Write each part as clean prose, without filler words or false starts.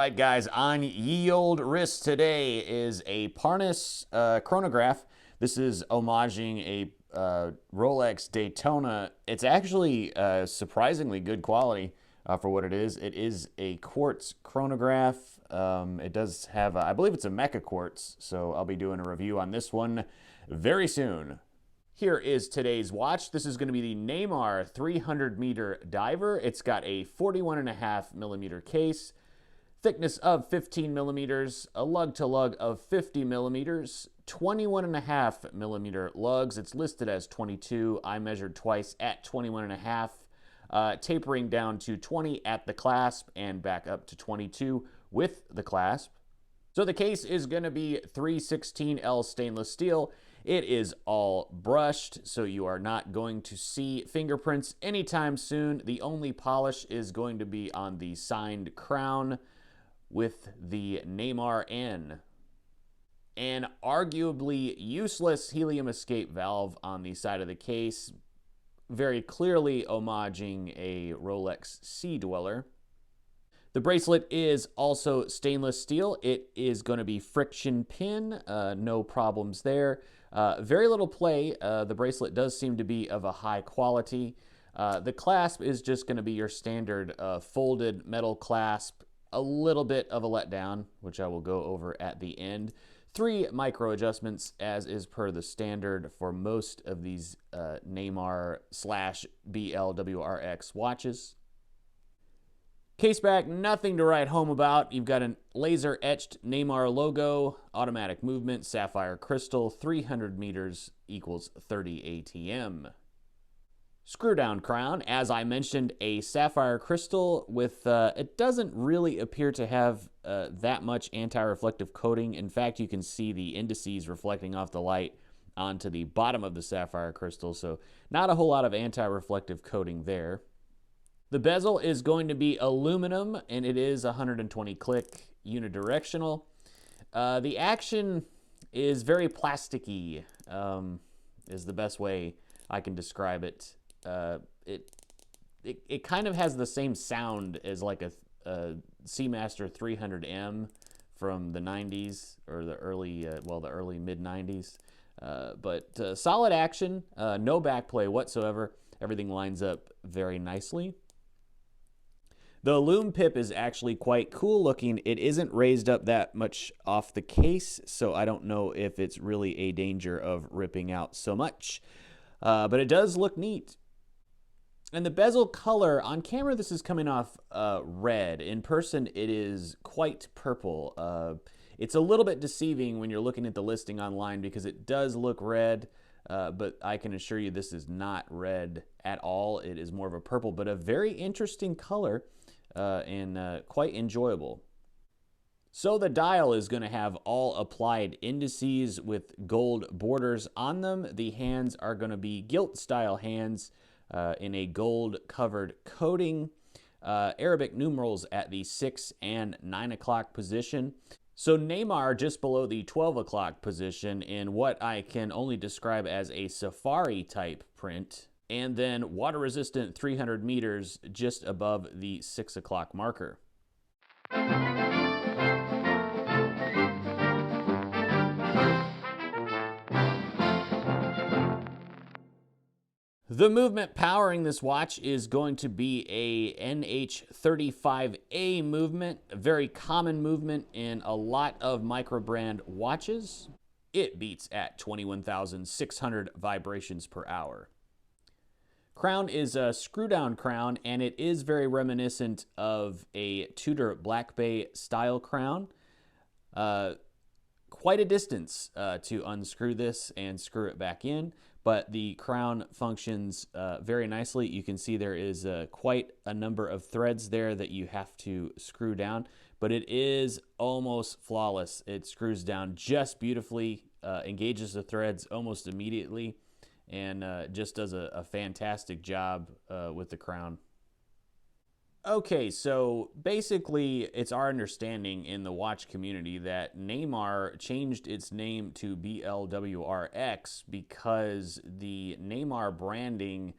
right, guys, on ye old wrist today is a Parnis chronograph. This is homaging a Rolex Daytona. It's actually surprisingly good quality for what it is. It is a quartz chronograph. It does have, I believe it's a mecha quartz, so I'll be doing a review on this one very soon. Here is today's watch. This is going to be the Neymar 300-meter diver. It's got a 41.5-millimeter case, thickness of 15 millimeters, a lug-to-lug of 50 millimeters, 21.5-millimeter lugs. It's listed as 22. I measured twice at 21.5, tapering down to 20 at the clasp and back up to 22 with the clasp. So the case is going to be 316L stainless steel. It is all brushed, so you are not going to see fingerprints anytime soon. The only polish is going to be on the signed crown with the Neymar N. An arguably useless helium escape valve on the side of the case, very clearly homaging a Rolex Sea Dweller. The bracelet is also stainless steel. It is going to be friction pin, no problems there. Very little play. The bracelet does seem to be of a high quality. The clasp is just going to be your standard folded metal clasp. A little bit of a letdown, which I will go over at the end. 3 micro adjustments, as is per the standard for most of these Neymar/BLWRX watches. Case back, nothing to write home about. You've got a laser etched Neymar logo, automatic movement, sapphire crystal, 300 meters equals 30 ATM. Screw down crown, as I mentioned, a sapphire crystal with, it doesn't really appear to have that much anti-reflective coating. In fact, you can see the indices reflecting off the light onto the bottom of the sapphire crystal, so not a whole lot of anti-reflective coating there. The bezel is going to be aluminum, and it is 120 click unidirectional. The action is very plasticky, is the best way I can describe it. It kind of has the same sound as like a Seamaster 300M from the 90s or the early mid 90s. But solid action, no backplay whatsoever. Everything lines up very nicely. The lume pip is actually quite cool looking. It isn't raised up that much off the case, so I don't know if it's really a danger of ripping out so much. But it does look neat. And the bezel color, on camera this is coming off red. In person it is quite purple. It's a little bit deceiving when you're looking at the listing online because it does look red, but I can assure you this is not red at all. It is more of a purple, but a very interesting color and quite enjoyable. So the dial is going to have all applied indices with gold borders on them. The hands are going to be gilt style hands in a gold covered coating. Arabic numerals at the 6 and 9 o'clock position. So Neymar just below the 12 o'clock position in what I can only describe as a safari type print. And then water resistant 300 meters just above the 6 o'clock marker. The movement powering this watch is going to be a NH35A movement, a very common movement in a lot of micro-brand watches. It beats at 21,600 vibrations per hour. Crown is a screw-down crown, and it is very reminiscent of a Tudor Black Bay style crown. Quite a distance to unscrew this and screw it back in, but the crown functions very nicely. You can see there is quite a number of threads there that you have to screw down, but it is almost flawless. It screws down just beautifully, engages the threads almost immediately, and just does a fantastic job with the crown. Okay, so basically it's our understanding in the watch community that Neymar changed its name to BLWRX because the Neymar branding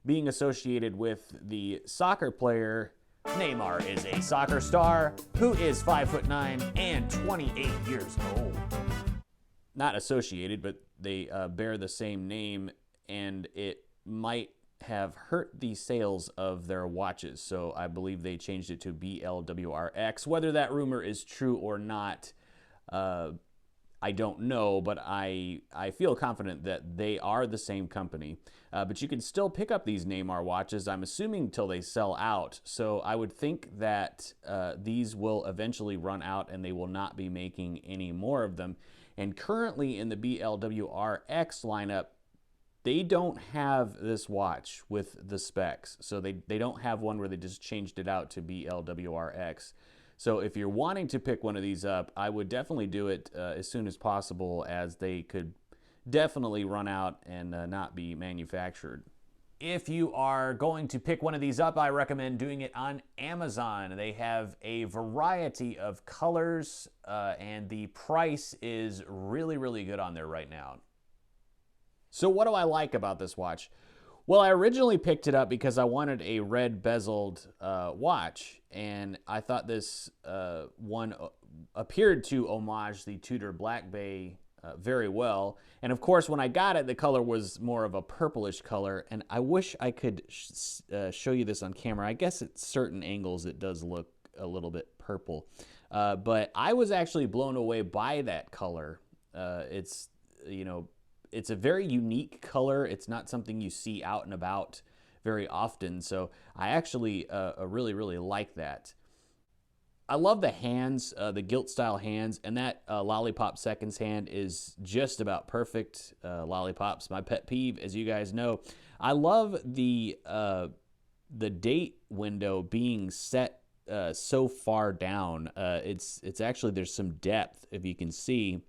being associated with the soccer player Neymar is a soccer star who is 5'9" and 28 years old. Not associated, but they bear the same name, and it might have hurt the sales of their watches. So I believe they changed it to BLWRX. Whether that rumor is true or not, I don't know, but I feel confident that they are the same company. But you can still pick up these Neymar watches, I'm assuming, till they sell out. So I would think that these will eventually run out and they will not be making any more of them. And currently in the BLWRX lineup, they don't have this watch with the specs. So they don't have one where they just changed it out to BLWRX. So if you're wanting to pick one of these up, I would definitely do it as soon as possible, as they could definitely run out and not be manufactured. If you are going to pick one of these up, I recommend doing it on Amazon. They have a variety of colors, and the price is really, really good on there right now. So what do I like about this watch? Well, I originally picked it up because I wanted a red bezeled watch, and I thought this one appeared to homage the Tudor Black Bay very well. And of course, when I got it, the color was more of a purplish color, and I wish I could show you this on camera. I guess at certain angles it does look a little bit purple, but I was actually blown away by that color. It's, you know, it's a very unique color. It's not something you see out and about very often, so I actually really, really like that. I love the hands, the gilt style hands, and that Lollipop Seconds hand is just about perfect. Lollipop's my pet peeve, as you guys know. I love the date window being set so far down. It's actually, there's some depth, if you can see,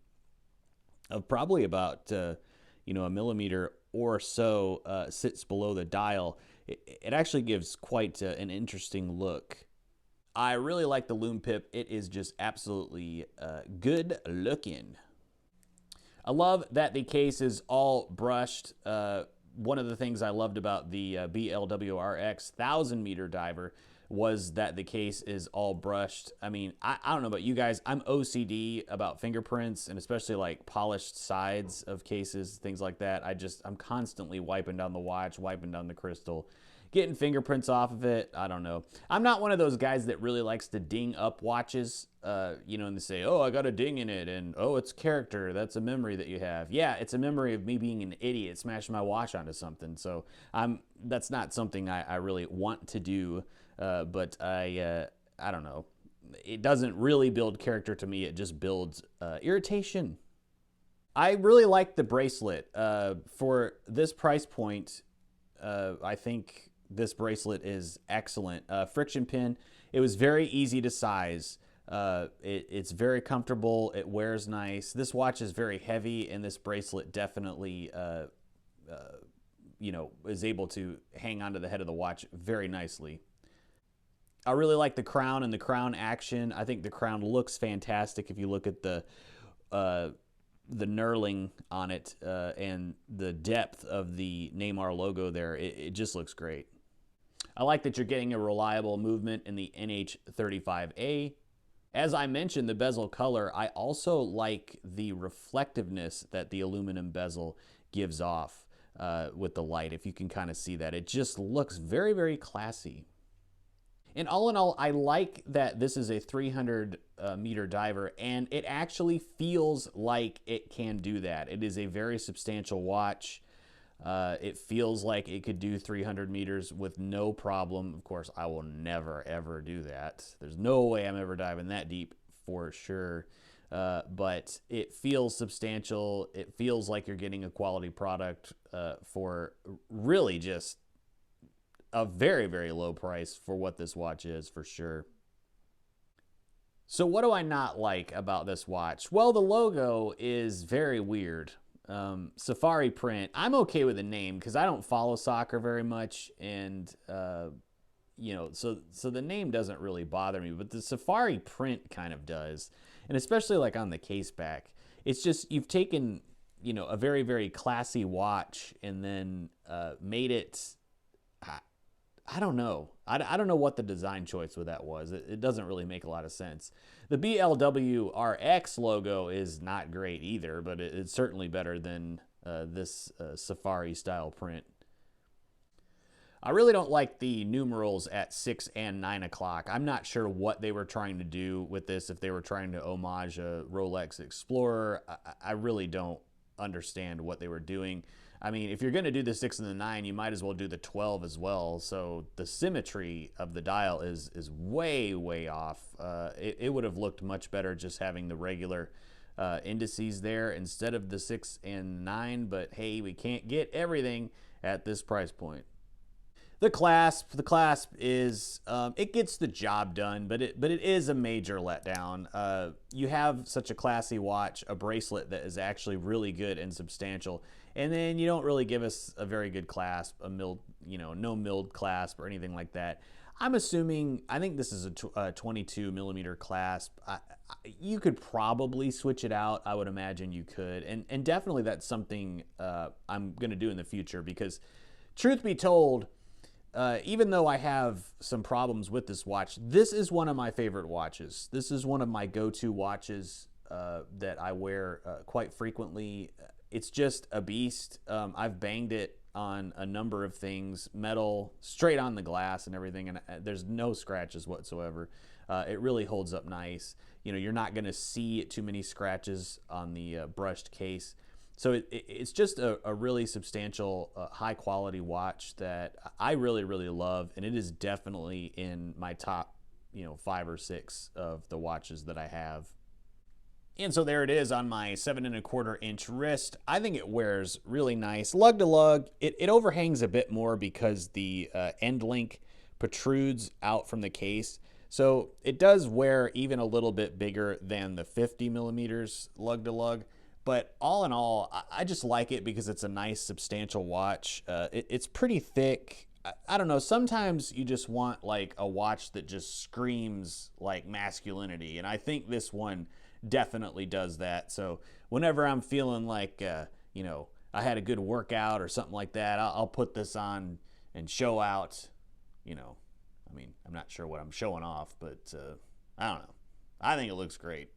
of probably about a millimeter or so sits below the dial. It actually gives quite an interesting look. I really like the Lume Pip. It is just absolutely good looking. I love that the case is all brushed. One of the things I loved about the BLWRX 1000-meter diver was that the case is all brushed. I mean, I don't know about you guys. I'm OCD about fingerprints, and especially like polished sides of cases, things like that. I'm constantly wiping down the watch, wiping down the crystal, getting fingerprints off of it. I don't know. I'm not one of those guys that really likes to ding up watches, and they say, oh, I got a ding in it, and oh, it's character. That's a memory that you have. Yeah, it's a memory of me being an idiot, smashing my watch onto something. So that's not something I really want to do, but I don't know. It doesn't really build character to me. It just builds irritation. I really like the bracelet. For this price point, I think this bracelet is excellent. Friction pin. It was very easy to size. It's very comfortable. It wears nice. This watch is very heavy, and this bracelet definitely, is able to hang onto the head of the watch very nicely. I really like the crown and the crown action. I think the crown looks fantastic if you look at the knurling on it and the depth of the Neymar logo there. It just looks great. I like that you're getting a reliable movement in the NH35A. As I mentioned, the bezel color, I also like the reflectiveness that the aluminum bezel gives off with the light, if you can kind of see that. It just looks very, very classy. And all in all, I like that this is a 300-meter diver, and it actually feels like it can do that. It is a very substantial watch. It feels like it could do 300 meters with no problem. Of course, I will never, ever do that. There's no way I'm ever diving that deep for sure. But it feels substantial. It feels like you're getting a quality product for really just a very, very low price for what this watch is, for sure. So what do I not like about this watch? Well, the logo is very weird. Safari print. I'm okay with the name because I don't follow soccer very much, and so the name doesn't really bother me, but the Safari print kind of does, and especially like on the case back. It's just, you've taken a very, very classy watch and then made it I don't know. I don't know what the design choice with that was. It doesn't really make a lot of sense. The BLWRX logo is not great either, but it's certainly better than this Safari style print. I really don't like the numerals at 6 and 9 o'clock. I'm not sure what they were trying to do with this, if they were trying to homage a Rolex Explorer. I really don't understand what they were doing. I mean, if you're going to do the 6 and the 9, you might as well do the 12 as well. So the symmetry of the dial is way, way off. It would have looked much better just having the regular indices there instead of the 6 and 9. But hey, we can't get everything at this price point. The clasp is it gets the job done, but it is a major letdown. You have such a classy watch, a bracelet that is actually really good and substantial, and then you don't really give us a very good clasp, a milled, no milled clasp or anything like that. I'm assuming, I think this is a 22 millimeter clasp. You could probably switch it out. I would imagine you could, and definitely that's something I'm going to do in the future because, truth be told. Even though I have some problems with this watch, this is one of my favorite watches. This is one of my go-to watches that I wear quite frequently. It's just a beast. I've banged it on a number of things, metal, straight on the glass and everything, and there's no scratches whatsoever. It really holds up nice. You're not going to see too many scratches on the brushed case. So it's just a really substantial, high quality watch that I really, really love. And it is definitely in my top, 5 or 6 of the watches that I have. And so there it is on my 7¼ inch wrist. I think it wears really nice. Lug to lug, it overhangs a bit more because the end link protrudes out from the case. So it does wear even a little bit bigger than the 50 millimeters lug to lug. But all in all, I just like it because it's a nice, substantial watch. It's pretty thick. I don't know. Sometimes you just want like a watch that just screams like masculinity. And I think this one definitely does that. So whenever I'm feeling like, I had a good workout or something like that, I'll put this on and show out, I mean, I'm not sure what I'm showing off, but I don't know. I think it looks great.